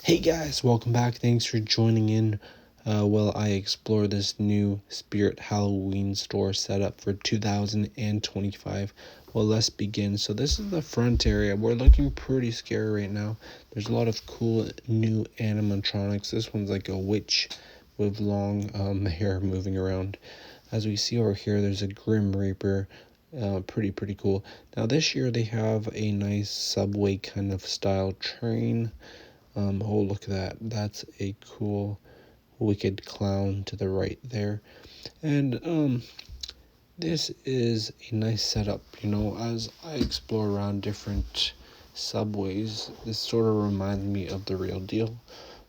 Hey guys, welcome back. Thanks for joining in while I explore this new Spirit Halloween store setup for 2025. Well, let's begin. So this is the front area. We're looking pretty scary right now. There's a lot of cool new animatronics. This one's like a witch with long hair moving around. As we see over here, there's a Grim Reaper. Pretty cool. Now this year they have a nice subway kind of style train. Oh, look at that. That's a cool wicked clown to the right there. And this is a nice setup, as I explore around different subways. This sort of reminds me of the real deal.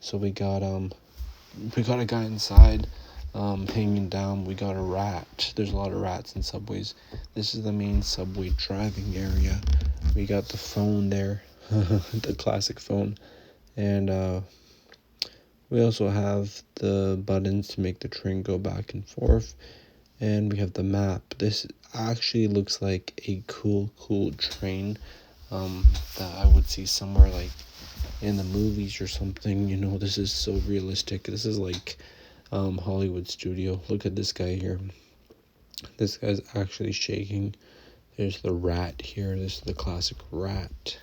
So we got a guy inside hanging down. We got a rat. There's a lot of rats in subways. This is the main subway driving area. We got the phone there, the classic phone. And we also have the buttons to make the train go back and forth. And we have the map. This actually looks like a cool train that I would see somewhere like in the movies or something. This is so realistic. This is like Hollywood studio. Look at this guy here. This guy's actually shaking. There's the rat here. This is the classic rat.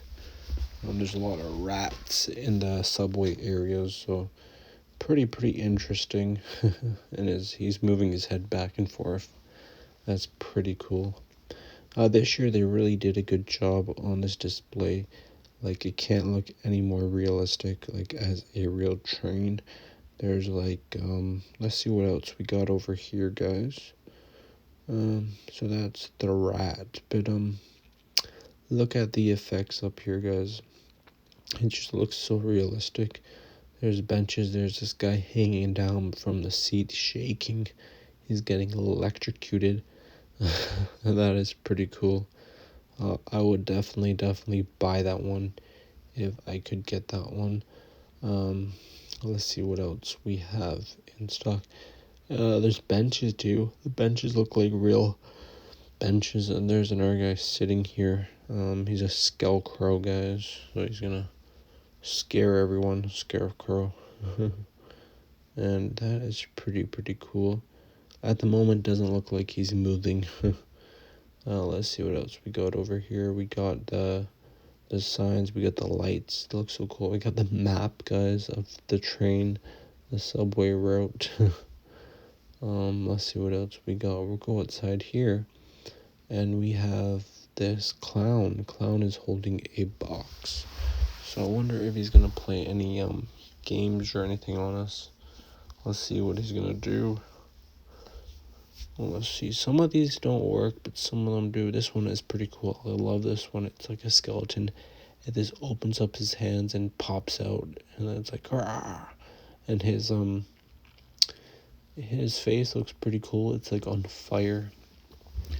There's a lot of rats in the subway areas, so pretty interesting. And he's moving his head back and forth. That's pretty cool. This year they really did a good job on this display. Like, it can't look any more realistic, like as a real train. There's like let's see what else we got over here, guys. So that's the rat, but look at the effects up here, guys. It just looks so realistic. There's benches. There's this guy hanging down from the seat, shaking. He's getting electrocuted. That is pretty cool. I would definitely buy that one if I could get that one. Let's see what else we have in stock. There's benches too. The benches look like real benches, and there's another guy sitting here. He's a scarecrow, guys. So he's gonna scare everyone. Scarecrow. And that is pretty cool. At the moment, doesn't look like he's moving. Let's see what else we got over here. We got the signs. We got the lights. They look so cool. We got the map, guys, of the train, the subway route. Let's see what else we got. We'll go outside here, and we have this clown. The clown is holding a box. So I wonder if he's gonna play any games or anything on us. Let's see what he's gonna do. Well, let's see. Some of these don't work, but some of them do. This one is pretty cool. I love this one. It's like a skeleton. It just opens up his hands and pops out, and then it's like, rah! And his face looks pretty cool. It's like on fire.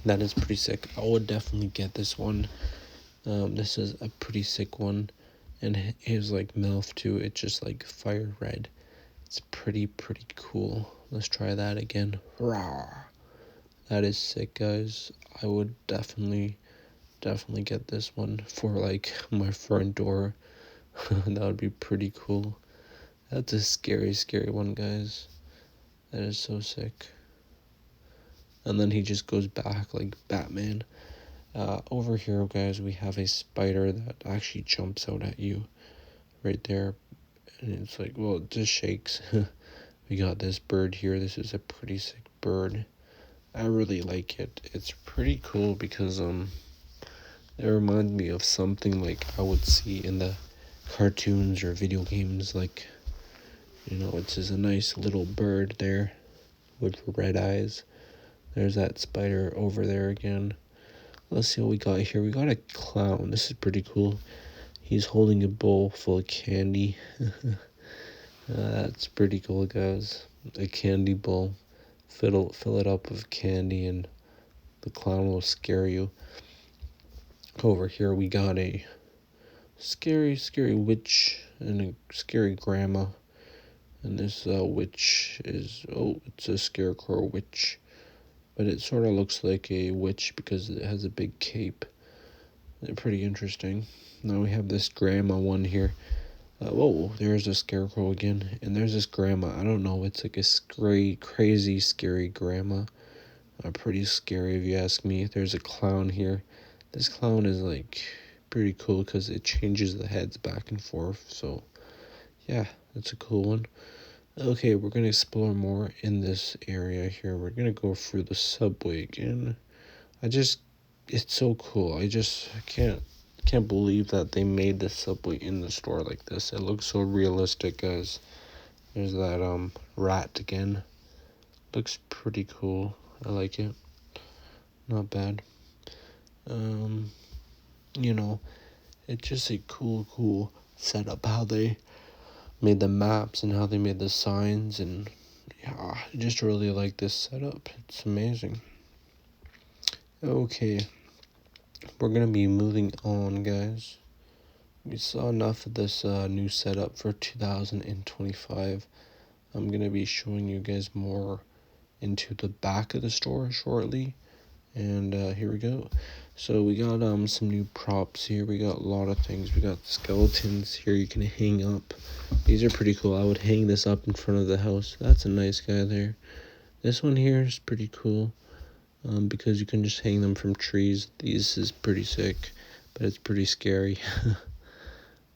That is pretty sick. I would definitely get this one. This is a pretty sick one, and his like mouth too. It's just like fire red. It's pretty cool. Let's try that again. Rah! That is sick, guys. I would definitely get this one for like my front door. That would be pretty cool. That's a scary one, guys. That is so sick. And then he just goes back like Batman. Over here, guys, we have a spider that actually jumps out at you right there. And it's like, well, it just shakes. We got this bird here. This is a pretty sick bird. I really like it. It's pretty cool because it reminds me of something like I would see in the cartoons or video games. Like, it's just a nice little bird there with red eyes. There's that spider over there again. Let's see what we got here. We got a clown. This is pretty cool. He's holding a bowl full of candy. That's pretty cool, guys. A candy bowl. Fill it up with candy, and the clown will scare you. Over here we got a scary witch and a scary grandma. And this witch is, it's a scarecrow witch. But it sort of looks like a witch because it has a big cape. They're pretty interesting. Now we have this grandma one here. Whoa, there's a scarecrow again, and there's this grandma. I don't know, it's like a scary, crazy, scary grandma. Pretty scary if you ask me. There's a clown here. This clown is like pretty cool because it changes the heads back and forth. So yeah, that's a cool one. Okay, we're gonna explore more in this area here. We're gonna go through the subway again. It's so cool. I can't believe that they made the subway in the store like this. It looks so realistic, guys. There's that rat again. Looks pretty cool. I like it. Not bad. Um, you know, it's just a cool setup how they made the maps and how they made the signs, and yeah, I just really like this setup. It's amazing. Okay, we're gonna be moving on, guys. We saw enough of this new setup for 2025. I'm gonna be showing you guys more into the back of the store shortly. And here we go. So we got some new props here. We got a lot of things. We got skeletons here you can hang up. These are pretty cool. I would hang this up in front of the house. That's a nice guy there. This one here is pretty cool because you can just hang them from trees. This is pretty sick, but it's pretty scary.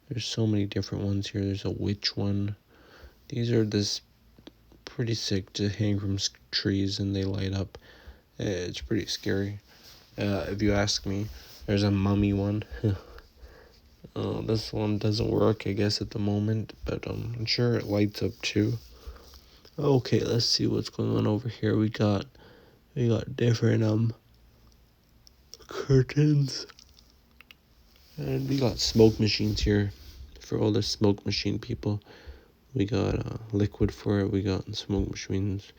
There's so many different ones here. There's a witch one. These are this pretty sick to hang from trees and they light up. It's pretty scary. If you ask me, there's a mummy one. This one doesn't work, I guess, at the moment, but I'm sure it lights up too. Okay, let's see what's going on over here. We got different curtains, and we got smoke machines here for all the smoke machine people. We got liquid for it. We got smoke machines.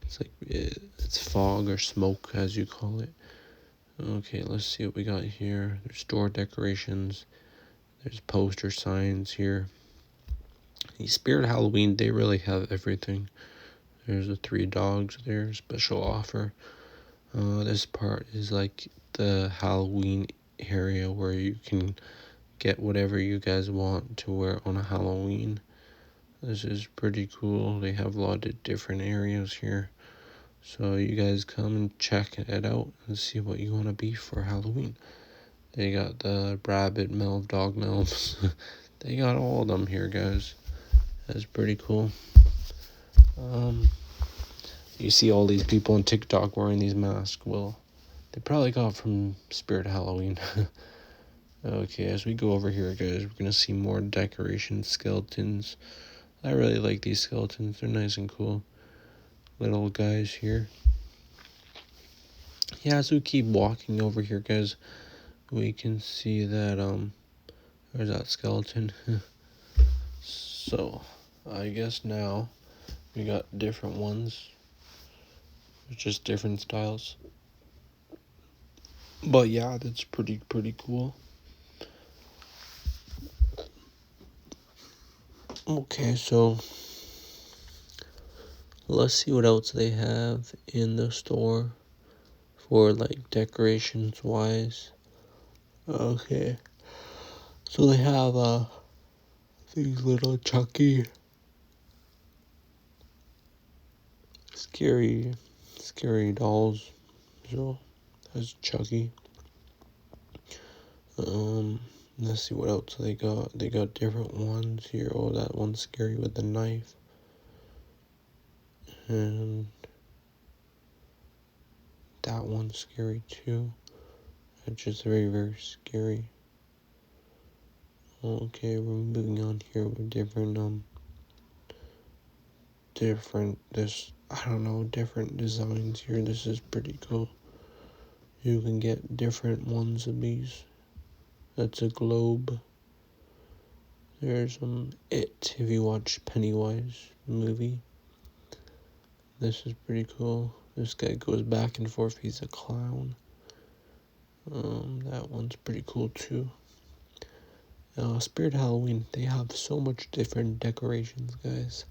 It's like it's fog or smoke, as you call it. Okay, let's see what we got here. There's door decorations. There's poster signs here. The Spirit Halloween, they really have everything. There's the 3 dogs there, special offer. This part is like the Halloween area where you can get whatever you guys want to wear on a Halloween. This is pretty cool. They have a lot of different areas here. So you guys come and check it out and see what you want to be for Halloween. They got the rabbit melv, dog melvs. They got all of them here, guys. That's pretty cool. You see all these people on TikTok wearing these masks. Well, they probably got from Spirit Halloween. Okay, as we go over here, guys, we're gonna see more decoration skeletons. I really like these skeletons. They're nice and cool. Little guys here. Yeah, as we keep walking over here, guys, we can see that there's that skeleton. So I guess now we got different ones, just different styles. But yeah, that's pretty cool. Okay, so let's see what else they have in the store for like decorations wise. Okay, so they have these little chunky scary dolls. So that's Chucky. Let's see what else they got. They got different ones here. Oh, that one's scary with the knife. And that one's scary too. It's just very scary. Okay, we're moving on here with different different designs here. This is pretty cool. You can get different ones of these. That's a globe. There's It, if you watch Pennywise movie. This is pretty cool. This guy goes back and forth. He's a clown. That one's pretty cool too. Spirit Halloween, they have so much different decorations, guys.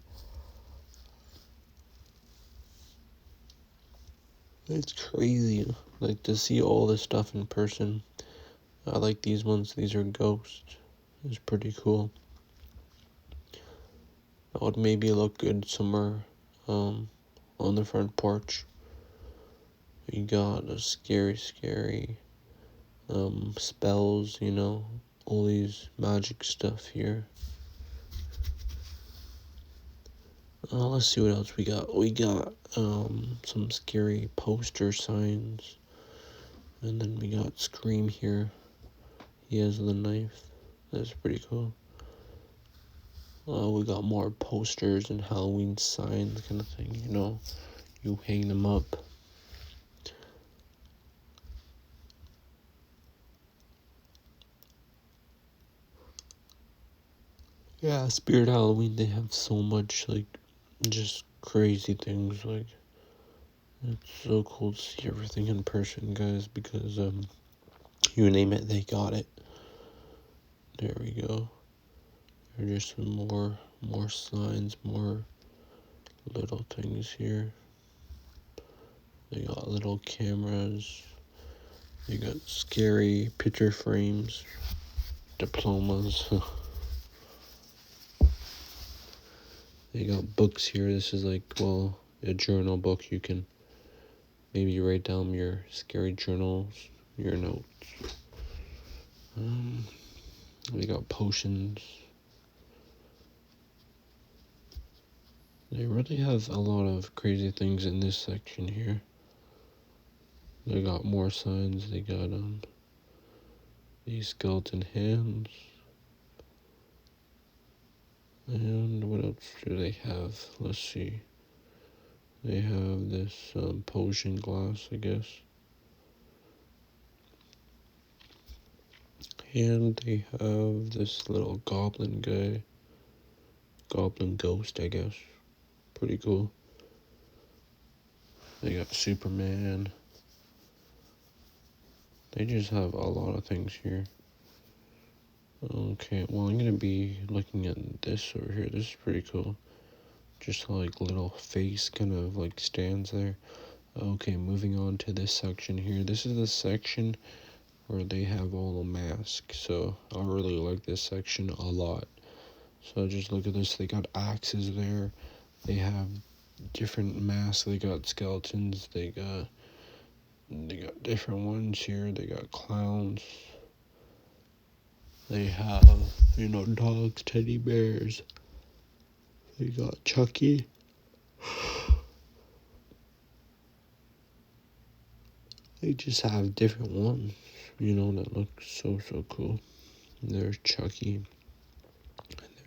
It's crazy, like, to see all this stuff in person. I like these ones. These are ghosts. It's pretty cool. That would maybe look good somewhere on the front porch. We got a scary spells, all these magic stuff here. Let's see what else we got. We got some scary poster signs, and then we got Scream here. He has the knife. That's pretty cool. We got more posters and Halloween signs kind of thing, you hang them up. Yeah, Spirit Halloween, they have so much, just crazy things, it's so cool to see everything in person, guys, because, you name it, they got it. There we go. There's just some more signs, more little things here. They got little cameras. They got scary picture frames, diplomas. They got books here. This is a journal book. You can maybe write down your scary journals, your notes. They got potions. They really have a lot of crazy things in this section here. They got more signs. They got these skeleton hands. And what else do they have? Let's see. They have this potion glass, I guess. And they have this little goblin guy. Goblin ghost, I guess. Pretty cool. They got Superman. They just have a lot of things here. Okay, well, I'm gonna be looking at this over here. This is pretty cool. Just little face kind of stands there. Okay, moving on to this section here. This is the section where they have all the masks. So I really like this section a lot. So just look at this. They got axes there. They have different masks. They got skeletons. They got different ones here. They got clowns. They have, dogs, teddy bears. They got Chucky. They just have different ones, that look so cool. There's Chucky.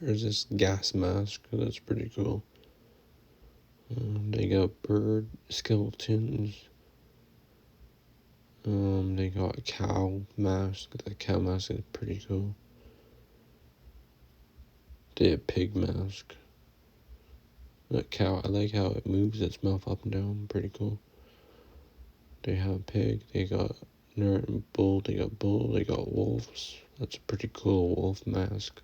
There's this gas mask. That's pretty cool. They got bird skeletons. They got a cow mask. The cow mask is pretty cool. They have pig mask. That cow, I like how it moves its mouth up and down. Pretty cool. They have pig. They got nerd and bull. They got bull. They got wolves. That's a pretty cool wolf mask.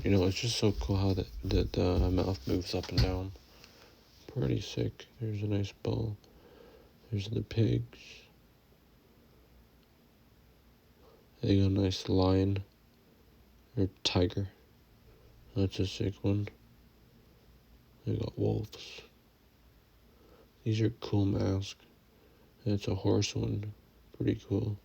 It's just so cool how the mouth moves up and down. Pretty sick. There's a nice bull. There's the pigs. They got a nice lion or tiger. That's a sick one. They got wolves. These are cool masks. It's a horse one. Pretty cool.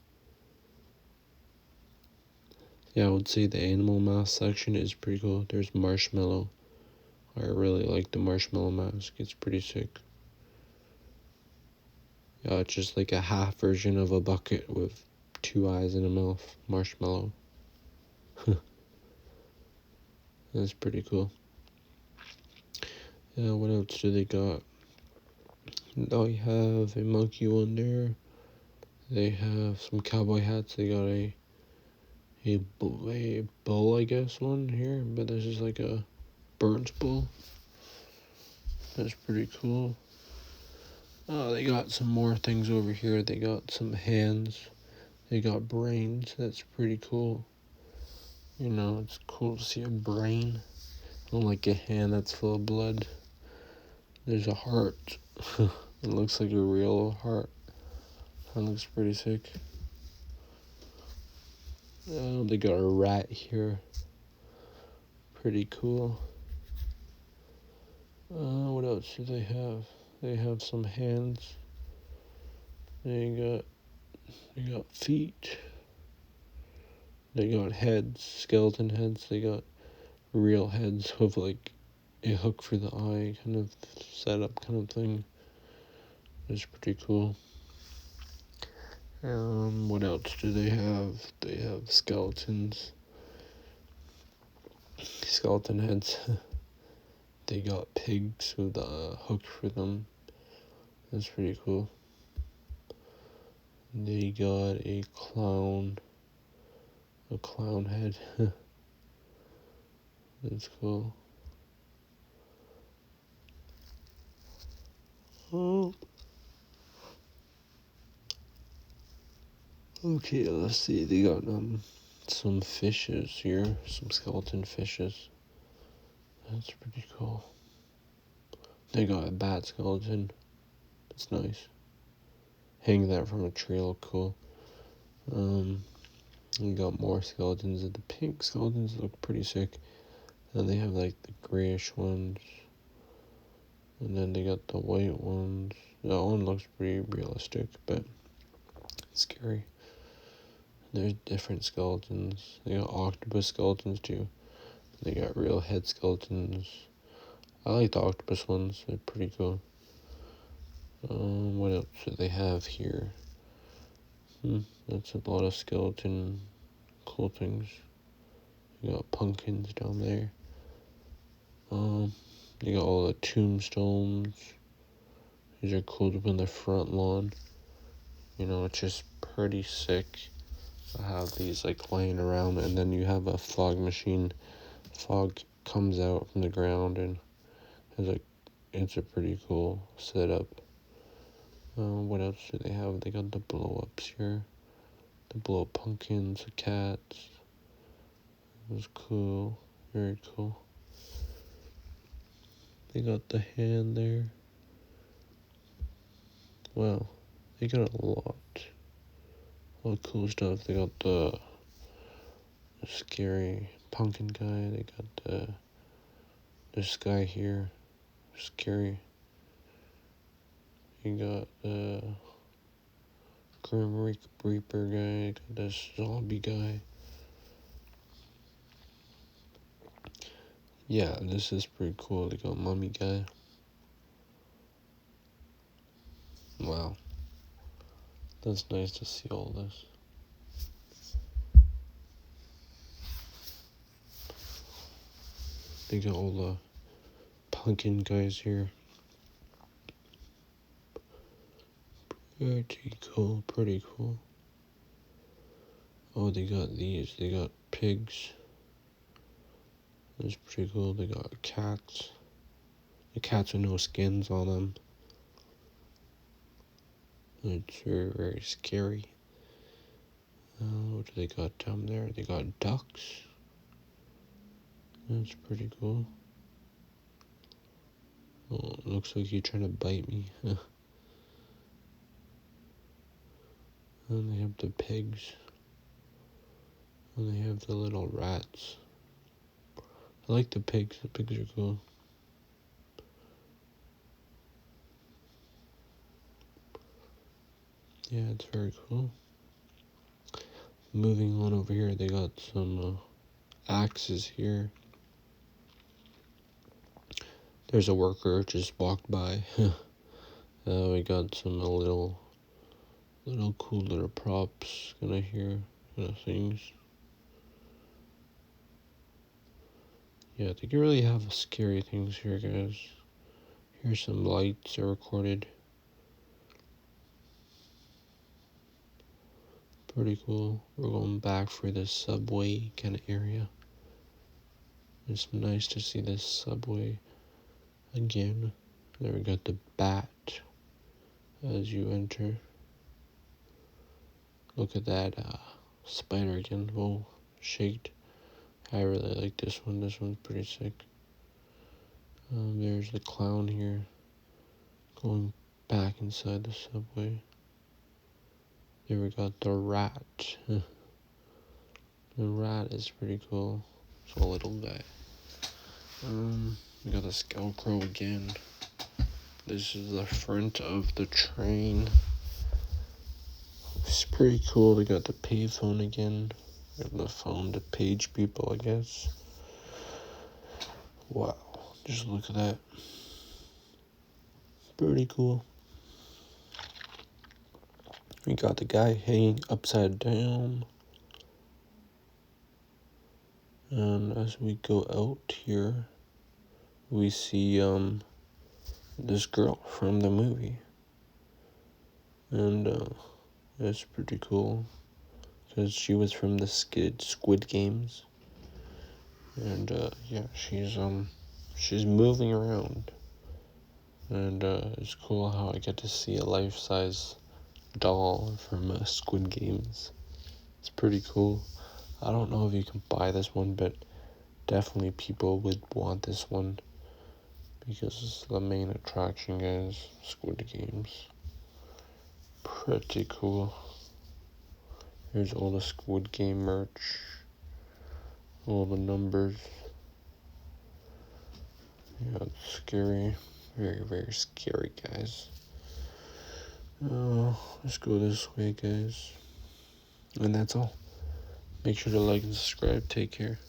Yeah, I would say the animal mask section is pretty cool. There's marshmallow. I really like the marshmallow mask. It's pretty sick. Yeah, it's just like a half version of a bucket with 2 eyes and a mouth. Marshmallow. That's pretty cool. Yeah, what else do they got? They have a monkey one there. They have some cowboy hats. They got a bull, I guess, one here. But this is like a Burns bull. That's pretty cool. Oh, they got some more things over here. They got some hands. They got brains. That's pretty cool. It's cool to see a brain. Unlike a hand that's full of blood. There's a heart. It looks like a real heart. That looks pretty sick. Oh, they got a rat here. pretty cool. What else do they have? They have some hands. They got feet. They got heads, skeleton heads. They got real heads with like a hook for the eye kind of setup kind of thing. It's pretty cool. What else do they have? They have skeletons. Skeleton heads. They got pigs with a hook for them. That's pretty cool. They got a clown head. That's cool. Oh. Okay, let's see. They got some fishes here, some skeleton fishes. That's pretty cool. They got a bat skeleton. That's nice. Hang that from a tree look cool. We got more skeletons. The pink skeletons look pretty sick. And they have like the grayish ones. And then they got the white ones. That one looks pretty realistic, but scary. There's different skeletons. They got octopus skeletons too. They got real head skeletons. I like the octopus ones. They're pretty cool. What else do they have here? That's a lot of skeleton cool things. You got pumpkins down there. You got all the tombstones. These are cool to put in the front lawn. You know, it's just pretty sick to have these like laying around, and then you have a fog machine. Fog comes out from the ground, and it's a pretty cool setup. What else do they have? They got the blow ups here. The blow up pumpkins, the cats. It was cool. Very cool. They got the hand there. Wow. They got a lot of cool stuff. They got the scary pumpkin guy. They got this guy here. Scary. You got the Grim Reaper guy. Got this zombie guy. Yeah, this is pretty cool. They got mummy guy. Wow. That's nice to see all this. They got all the pumpkin guys here. Pretty cool. Oh, they got these. They got pigs. That's pretty cool. They got cats. The cats with no skins on them. It's very, very scary. What do they got down there? They got ducks. That's pretty cool. Oh, it looks like you're trying to bite me. And they have the pigs. And they have the little rats. I like the pigs. The pigs are cool. Yeah, it's very cool. Moving on over here, they got some axes here. There's a worker just walked by. We got some little cool little props kind of here, kind of things. Yeah, they can really have scary things here, guys. Here's some lights are recorded. Pretty cool. We're going back for this subway kind of area. It's nice to see this subway again. There we got the bat as you enter. Look at that spider again. Oh, shaked. I really like this one. This one's pretty sick. There's the clown here going back inside the subway. There we got the rat. The rat is pretty cool. It's a little guy. We got the Scarecrow again. This is the front of the train. It's pretty cool. They got the payphone again. Got the phone to page people, I guess. Wow, just look at that. Pretty cool. We got the guy hanging upside down. And as we go out here, we see this girl from the movie. And it's pretty cool. Because she was from the Squid Games. And yeah, she's moving around. And it's cool how I get to see a life-size doll from Squid Games. It's pretty cool. I don't know if you can buy this one, but definitely people would want this one because it's the main attraction, guys. Squid Games. Pretty cool. Here's all the Squid Game merch. All the numbers. Yeah, it's scary. Very, very scary, guys. Let's go this way, guys. And that's all. Make sure to like and subscribe. Take care.